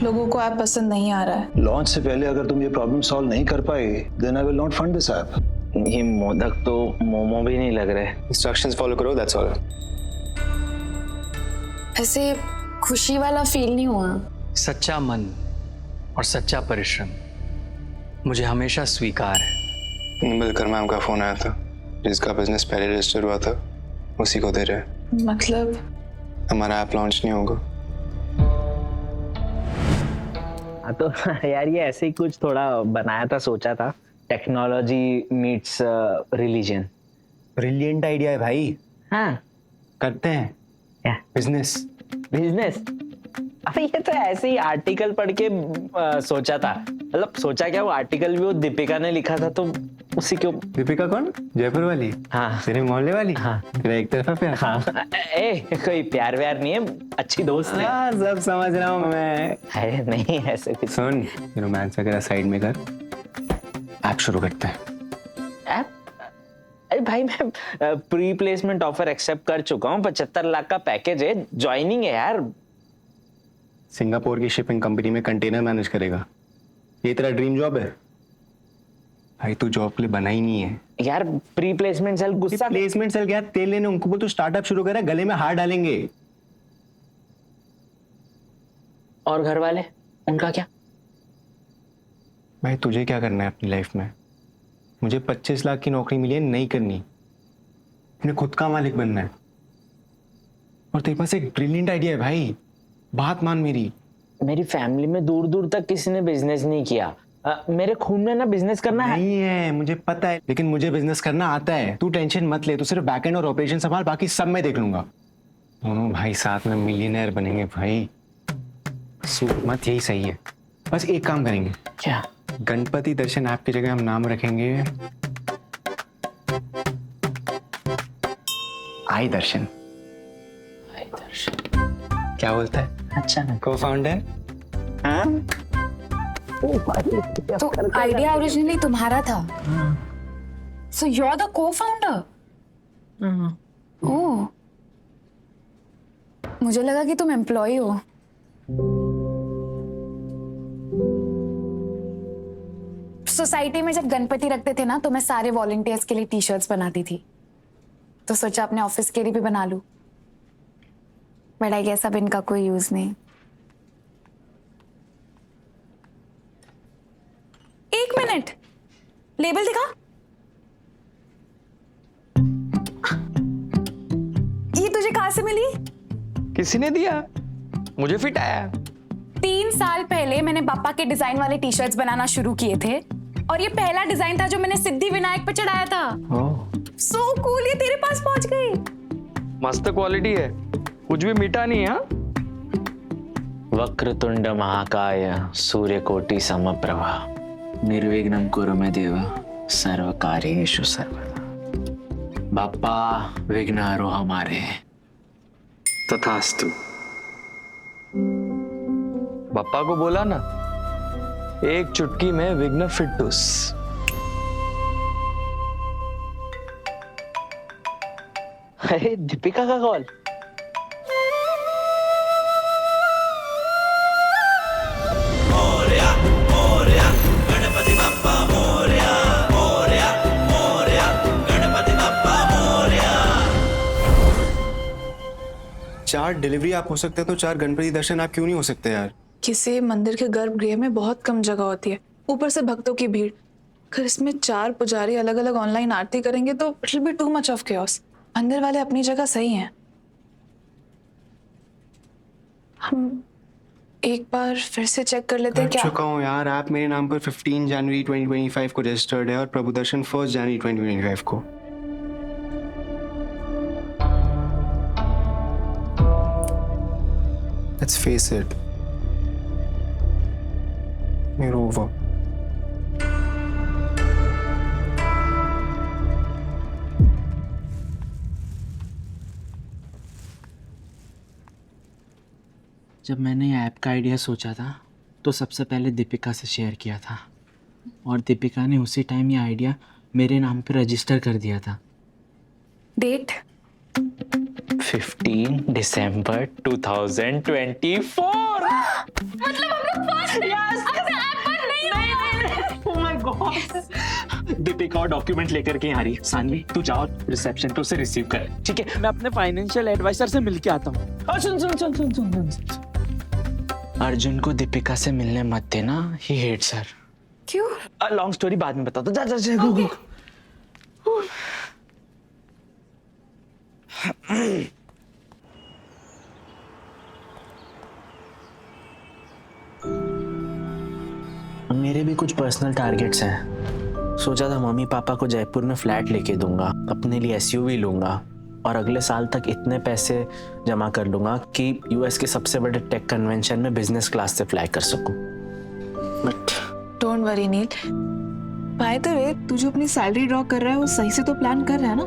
लोगों को ऐप पसंद नहीं आ रहा है। लॉन्च से पहले अगर तुम ये प्रॉब्लम सॉल्व नहीं कर पाए then I will not fund this app. ये मोदक तो मोमो भी नहीं लग रहे। इंस्ट्रक्शंस फॉलो करो, दैट्स ऑल। ऐसे खुशी वाला फील नहीं हुआ। सच्चा मन और सच्चा परिश्रम मुझे हमेशा स्वीकार है। मिलकर मैम का फोन आया था, जिसका बिजनेस पहले रजिस्टर हुआ था उसी को दे रहे हैं। मतलब हमारा ऐप लॉन्च नहीं होगा। हाँ तो यार ये ऐसे ही कुछ थोड़ा बनाया था, सोचा था technology meets religion. Brilliant idea है भाई। हाँ करते हैं क्या बिजनेस। बिजनेस? अबे ये तो ऐसे ही आर्टिकल पढ़ के सोचा था। मतलब सोचा क्या, वो आर्टिकल भी वो दीपिका ने लिखा था तो उसी के। दीपिका कौन? जयपुर वाली? हाँ तेरे मोहल्ले वाली? हाँ। तेरा एक तरफा प्यार? हाँ कोई प्यार व्यार नहीं है, अच्छी दोस्त है। हाँ सब समझ रहा हूँ मैं। अरे नहीं ऐसे कुछ। सुन रोमांस वगैरह साइड में कर, ऐप शुरू करते हैं। ऐप? अरे भाई मैं प्री प्लेसमेंट ऑफर एक्सेप्ट कर चुका हूँ, 75 लाख का पैकेज है, ज्वाइनिंग है यार। सिंगापुर की शिपिंग कंपनी में कंटेनर मैनेज करेगा। ये तेरा ड्रीम जॉब है? भाई तू जॉब के लिए बना ही नहीं है यार। प्री प्लेसमेंट सेल गुस्सा। प्लेसमेंट सेल क्या तेल लेने, उनको बोल तू स्टार्टअप शुरू कर, गले में हार डालेंगे। और घर वाले, उनका क्या? भाई तुझे क्या करना है अपनी लाइफ में? मुझे 25 लाख की नौकरी मिली है, नहीं करनी। अपने खुद का मालिक बनना है। और तेरे पास एक ब्रिलियंट आइडिया है भाई, बात मान मेरी। मेरी फैमिली में दूर दूर तक किसी ने बिजनेस नहीं किया। मेरे खून में ना बिजनेस करना है। नहीं है मुझे पता है, लेकिन मुझे बिजनेस करना आता है। तू टेंशन मत ले, तू सिर्फ बैकएंड और ऑपरेशन संभाल, बाकी सब मैं देख लूंगा। दोनों भाई साथ में मिलियनेयर बनेंगे भाई। सूख मत, यही सही है। बस एक काम करेंगे। क्या? गणपति दर्शन ऐप की जगह हम नाम रखेंगे आई दर्शन। आई दर्शन। क्या बोलता है? अच्छा ना। को फाउंडर? हाँ तो आइडिया ओरिजिनली तुम्हारा था? So you are the cofounder? Oh, मुझे लगा कि तुम एम्प्लॉय हो। सोसाइटी में जब गणपति रखते थे ना तो मैं सारे वॉलंटियर्स के लिए टी शर्ट्स बनाती थी, तो सोचा अपने ऑफिस के लिए भी बना लूं। बट आई गेस अब इनका कोई यूज नहीं। एक मिनट, लेबल दिखा। ये तुझे कहां से मिली? किसी ने दिया, मुझे फिट आया। 3 साल पहले मैंने पापा के डिजाइन वाले टी शर्ट्स बनाना शुरू किए थे और ये पहला डिजाइन था जो मैंने सिद्धि विनायक पे चढ़ाया था। सो कूल, ये तेरे पास पहुंच गई। मस्त क्वालिटी है, कुछ भी मीठा नहीं है। वक्रतुंड महाकाय सूर्यकोटि समप्रभा निर्विघ्नं कुरु मे देव सर्वकार्येषु सर्वदा। बाप्पा विघ्न हरो हमारे। तथास्तु। बप्पा को बोला ना, एक चुटकी में विघ्न फिटूस। अरे दीपिका का कॉल। चार डिलीवरी आप हो सकते हैं तो 4 गणपति दर्शन आप क्यों नहीं हो सकते यार? किसी मंदिर के गर्भगृह में बहुत कम जगह होती है, ऊपर से भक्तों की भीड़। अगर इसमें 4 पुजारी अलग अलग ऑनलाइन आरती करेंगे तो it will be too much of chaos। मंदिर वाले अपनी जगह सही हैं। हम एक बार फिर से चेक कर लेते हैं कर क्या? चुका हूँ यार, ऐप मेरे नाम पर 15 जनवरी 2025 को रजिस्टर्ड है और प्रभु दर्शन 1 जनवरी 2025 को। Let's face it, we're over. जब मैंने ये ऐप का आइडिया सोचा था तो सबसे पहले दीपिका से शेयर किया था और दीपिका ने उसी टाइम ये आइडिया मेरे नाम पे रजिस्टर कर दिया था। डेट 15 दिसंबर 2024। श्योर मतलब हम लोग फर्स्ट अब ऐप बंद नहीं होगा। Oh my God. दीपिका और डॉक्यूमेंट लेकर के आ रही है। सानवी तू जाओ रिसेप्शन पे उसे रिसीव कर। ठीक है। मैं अपने फाइनेंशियल एडवाइजर से मिलके आता हूँ। सुन। अर्जुन को दीपिका से मिलने मत देना, ही हेट्स हर। क्यों? लॉन्ग स्टोरी बाद में बता दो। जा गो। मेरे भी कुछ पर्सनल टारगेट्स हैं। सोचा था मम्मी पापा को जयपुर में फ्लैट लेके दूंगा, अपने लिए एसयूवी लूंगा और अगले साल तक इतने पैसे जमा कर लूंगा कि यूएस के सबसे बड़े टेक कन्वेंशन में बिजनेस क्लास से फ्लाई कर सकूं। But don't worry Neil. By the way, तू जो अपनी सैलरी ड्रॉ कर रहा है वो सही से तो प्लान कर रहा है ना?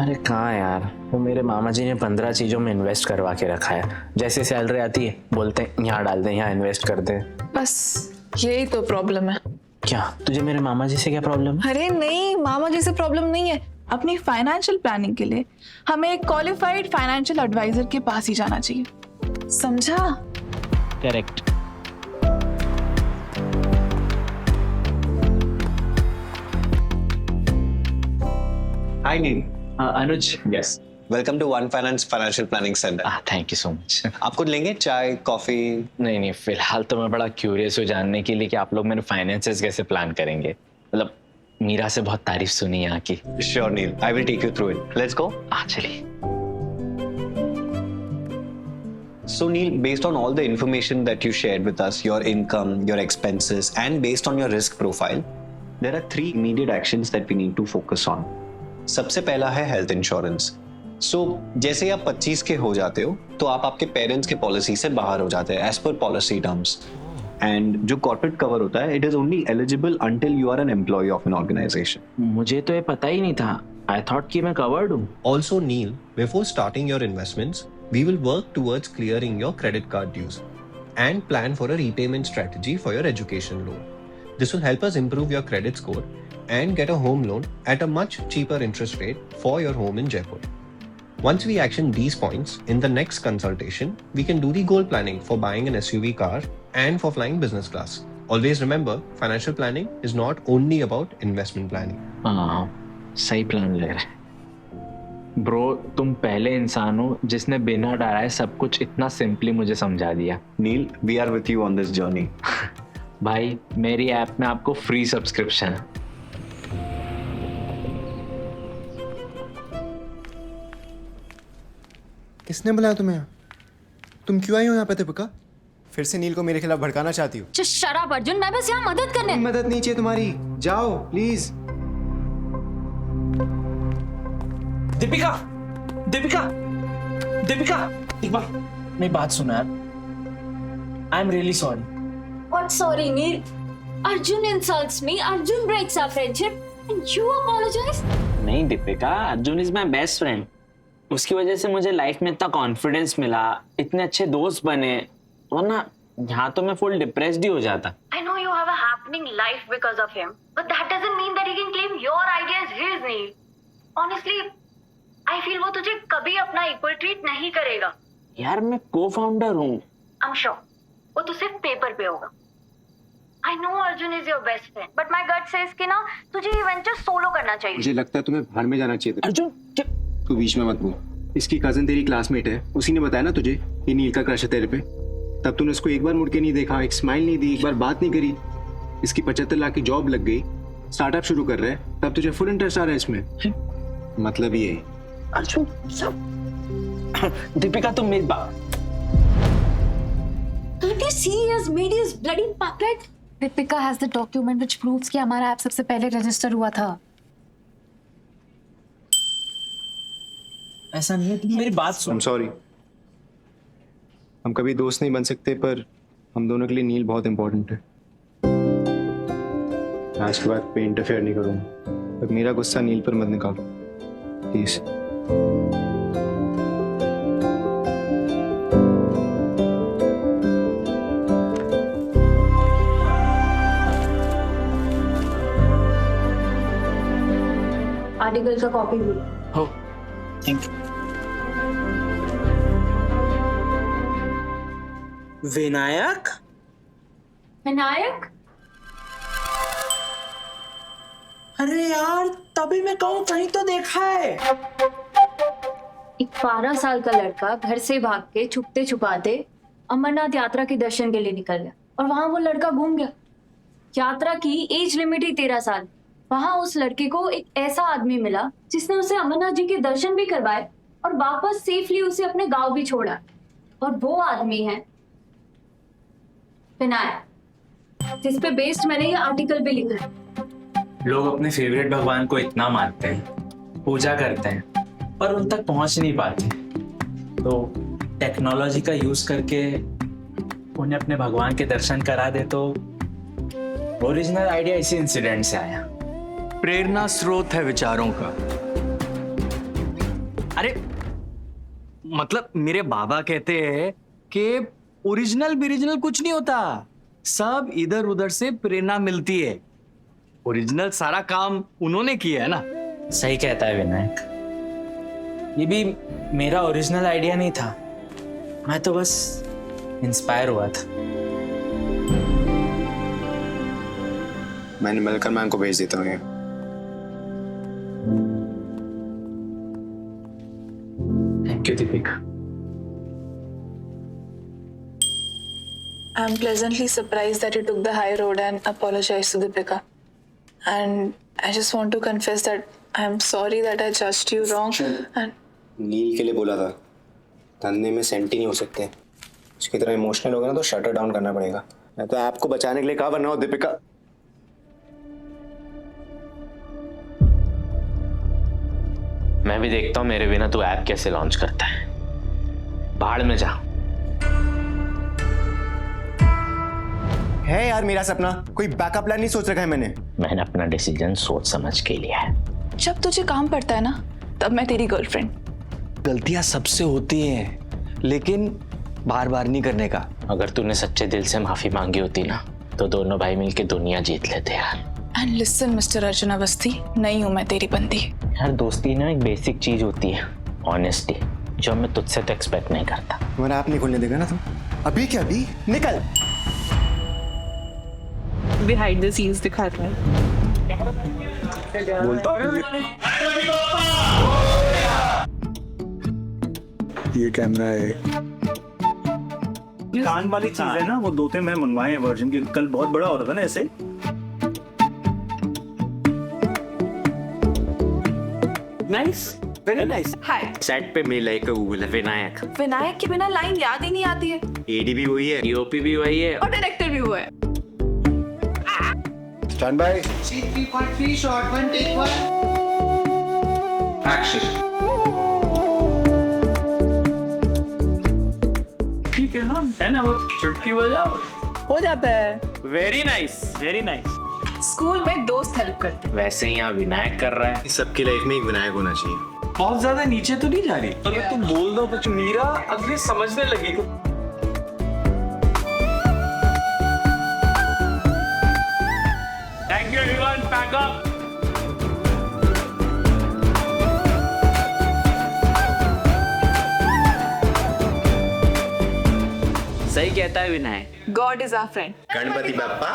अरे कहाँ यार, वो मेरे मामा जी ने 15 चीजों में इन्वेस्ट करवा के रखा है। जैसे सैलरी आती है बोलते हैं यहाँ डाल दें, यहाँ इन्वेस्ट कर दें। बस यही तो प्रॉब्लम है। क्या तुझे मेरे मामा जी से क्या प्रॉब्लम है? अरे नहीं, मामा जी से प्रॉब्लम नहीं है। अपनी फाइनेंशियल प्लानिंग के लिए हमें एक क्वालिफाइड फाइनेंशियल एडवाइजर के पास ही जाना चाहिए, समझा? Correct. Hi Neil. Anuj. Yes. Welcome to one finance financial planning centre. Thank you so much. आपको लेंगे चाय कॉफी? नहीं, फिलहाल तो मैं बड़ा क्यूरियस हूँ जानने के लिए कि आप लोग मेरे फाइनेंसेस कैसे प्लान करेंगे। मतलब मीरा से बहुत तारीफ सुनी यहाँ की। Sure Neil, I will take you through it. Let's go. चलिए। So Neil, based on all the information that you shared with us, your income, your expenses, and based on your risk profile, there are 3 immediate actions that we need to focus on. सबसे पहला है health insurance. सो जैसे आप 25 के हो जाते हो तो आप आपके पेरेंट्स के पॉलिसी से बाहर हो जाते हैं as per policy terms. And जो कॉर्पोरेट कवर होता है, it is only eligible until you are an employ of an organisation. मुझे तो ये पता ही नहीं था। आई थॉट कि मैं कवर्ड हूँ। Also, Neil, before starting your investments, we will work towards clearing your credit card dues and plan for a repayment strategy for your education loan. This will help us improve your credit score and get a home loan at a much cheaper interest rate for your home in Jaipur. Once we action these points, in the next consultation, we can do the goal planning for buying an SUV car and for flying business class. Always remember, financial planning is not only about investment planning. हाँ, सही plan ले रहे। Bro, तुम पहले इंसान हो जिसने बिना डराए सब कुछ इतना सिंपली मुझे समझा दिया। Neel, we are with you on this journey. भाई, मेरी ऐप में आपको फ्री सब्सक्रिप्शन है। किसने बुलाया तुम्हें? तुम क्यों आई हो यहाँ पे दीपिका? फिर से नील को मेरे खिलाफ भड़काना चाहती हो? Just shut up, Arjun. मैं बस यहाँ मदद करने। मदद नहीं चाहिए तुम्हारी, जाओ प्लीज। दीपिका एक बार मेरी बात सुनो यार। I am really sorry. What sorry, Neil? Arjun insults me. Arjun breaks our friendship, and you apologize? नहीं Deepika, Arjun is my best friend. उसकी वजह से मुझे लाइफ में इतना कॉन्फिडेंस मिला, इतने अच्छे दोस्त बने, वरना यहाँ तो मैं फुल डिप्रेस्ड ही हो जाता। I know you have a happening life because of him, but that doesn't mean that he can claim your idea as his, Neil. Honestly, I feel वो तुझे कभी अपना इक्वल ट्रीट नहीं करेगा। यार मैं को फाउंडर हूँ। I'm sure वो तो सिर्फ पेपर पे होगा। I know Arjun is your best friend, but my gut says कि ना तुझे ये वेंचर सोलो करना चाहिए। मुझे लगता है तुम्हें बाहर में जाना चाहिए था। अर्जुन तू बीच में मत बोल। इसकी कजन तेरी क्लासमेट है, उसी ने बताया ना तुझे ये नील का क्रश है तेरे पे। तब तूने उसको एक बार मुड़ के नहीं देखा, एक स्माइल नहीं दी, एक बार बात नहीं करी। इसकी 75 लाख की जॉब लग गई, स्टार्टअप शुरू कर रहे हैं, तब तुझे फुल इंटरेस्ट आ रहा है इसमें। मतलब ये अर्जुन सब दीपिका तुम मेरी बात। Can't you see he has made his bloody puppet? Deepika has the document which proves कि हमारा ऐप सबसे पहले रजिस्टर हुआ था। ऐसा नहीं है, तुम मेरी बात आई सुन। Am sorry. हम कभी दोस्त नहीं बन सकते, पर हम दोनों के लिए नील बहुत इंपॉर्टेंट है। आज के बाद पे इंटरफेयर नहीं करूँगा। पर मेरा गुस्सा नील पर मत निकालो प्लीज। आर्टिकल का कॉपी भी। हो, थैंक यू। विनायक? विनायक? अरे यार, तभी मैं कहूँ कहीं तो देखा है। एक 12 साल का लड़का घर से भाग के छुपते छुपाते अमरनाथ यात्रा के दर्शन के लिए निकल गया और वहां वो लड़का गुम गया। यात्रा की एज लिमिट ही 13 साल। वहां उस लड़के को एक ऐसा आदमी मिला जिसने उसे अमरनाथ जी के दर्शन भी करवाए और वापस सेफली उसे अपने गांव भी छोड़ा। और वो आदमी है विनायक, जिस पे बेस्ड मैंने ये आर्टिकल भी लिखा है। लोग अपने फेवरेट भगवान को इतना मानते हैं, पूजा करते हैं, पर उन तक पहुंच नहीं पाते। तो टेक्नोलॉजी का यूज करके उन्हें अपने भगवान के दर्शन करा दे। तो ओरिजिनल आइडिया इसी इंसिडेंट से आया। प्रेरणा स्रोत है विचारों का। अरे मतलब मेरे बाबा कहते हैं कि ओरिजिनल कुछ नहीं होता, सब इधर उधर से प्रेरणा मिलती है। ओरिजिनल सारा काम उन्होंने किया है ना। सही कहता है विनायक, ये भी मेरा ओरिजिनल आइडिया नहीं था, मैं तो बस इंस्पायर हुआ था। मैंने मिलकर मैम को भेज देता हूँ ये। Thank you Deepika. I'm pleasantly surprised that you took the high road and apologized to Deepika. And I just want to confess that I'm sorry that I judged you wrong. And नील के लिए बोला था, धंधे में सेंटी नहीं हो सकते। उसकी तरह इमोशनल होगा ना तो शटर डाउन करना पड़ेगा। मैं तो आपको बचाने के लिए कहा, वरना हो दीपिका। मैं भी देखता हूँ मेरे बिना तू ऐप कैसे लॉन्च करता है। भाड़ में जा। है यार मेरा सपना, कोई बैकअप प्लान नहीं सोच रखा है मैंने अपना डिसीजन सोच समझ के लिया है। जब तुझे काम पड़ता है ना, तब मैं तेरी गर्लफ्रेंड। गलतियां सबसे होती हैं, लेकिन बार बार नहीं करने का। अगर तूने सच्चे दिल से माफी मांगी होती ना, तो दोनों भाई मिलके दुनिया जीत लेते यार। And listen mister Arjun Awasthi, नहीं हूं मैं तेरी बंदी। यार दोस्ती ना एक बेसिक चीज होती है, ऑनेस्टी, जो मैं तुझसे तो एक्सपेक्ट नहीं करता। तुम्हारा आप नहीं खोलने देगा ना तुम? अभी क्या अभी? निकल। बिहाइंड द सीन्स दिखाता है। ये कैमरा है। कान वाली चीज है ना, वो 2 मैं मंगवाए हैं वर्जन के। कल बहुत बड़ा हो रहा था ना ऐसे। Nice, very nice. Hi. Set पे मेल है गूगल है। विनायक। विनायक के बिना लाइन याद ही नहीं आती है। एडी भी वही है, ईओपी भी वही है, और डायरेक्टर भी हुआ है। Stand by. ठीक है ना, है ना, वो चुटकी बजाओ, हो जाता है। Very nice. Very nice. School में दोस्त हेल्प करते। वैसे ही यहाँ विनायक कर रहा है। सबकी लाइफ में एक विनायक होना चाहिए। बहुत ज्यादा नीचे तो नहीं जा रही। अगर तुम बोल दो कुछ, मीरा अगली समझने लगेगी। Thank you everyone, pack up. सही कहता है Vinayak. God is our friend. Ganpati Bappa.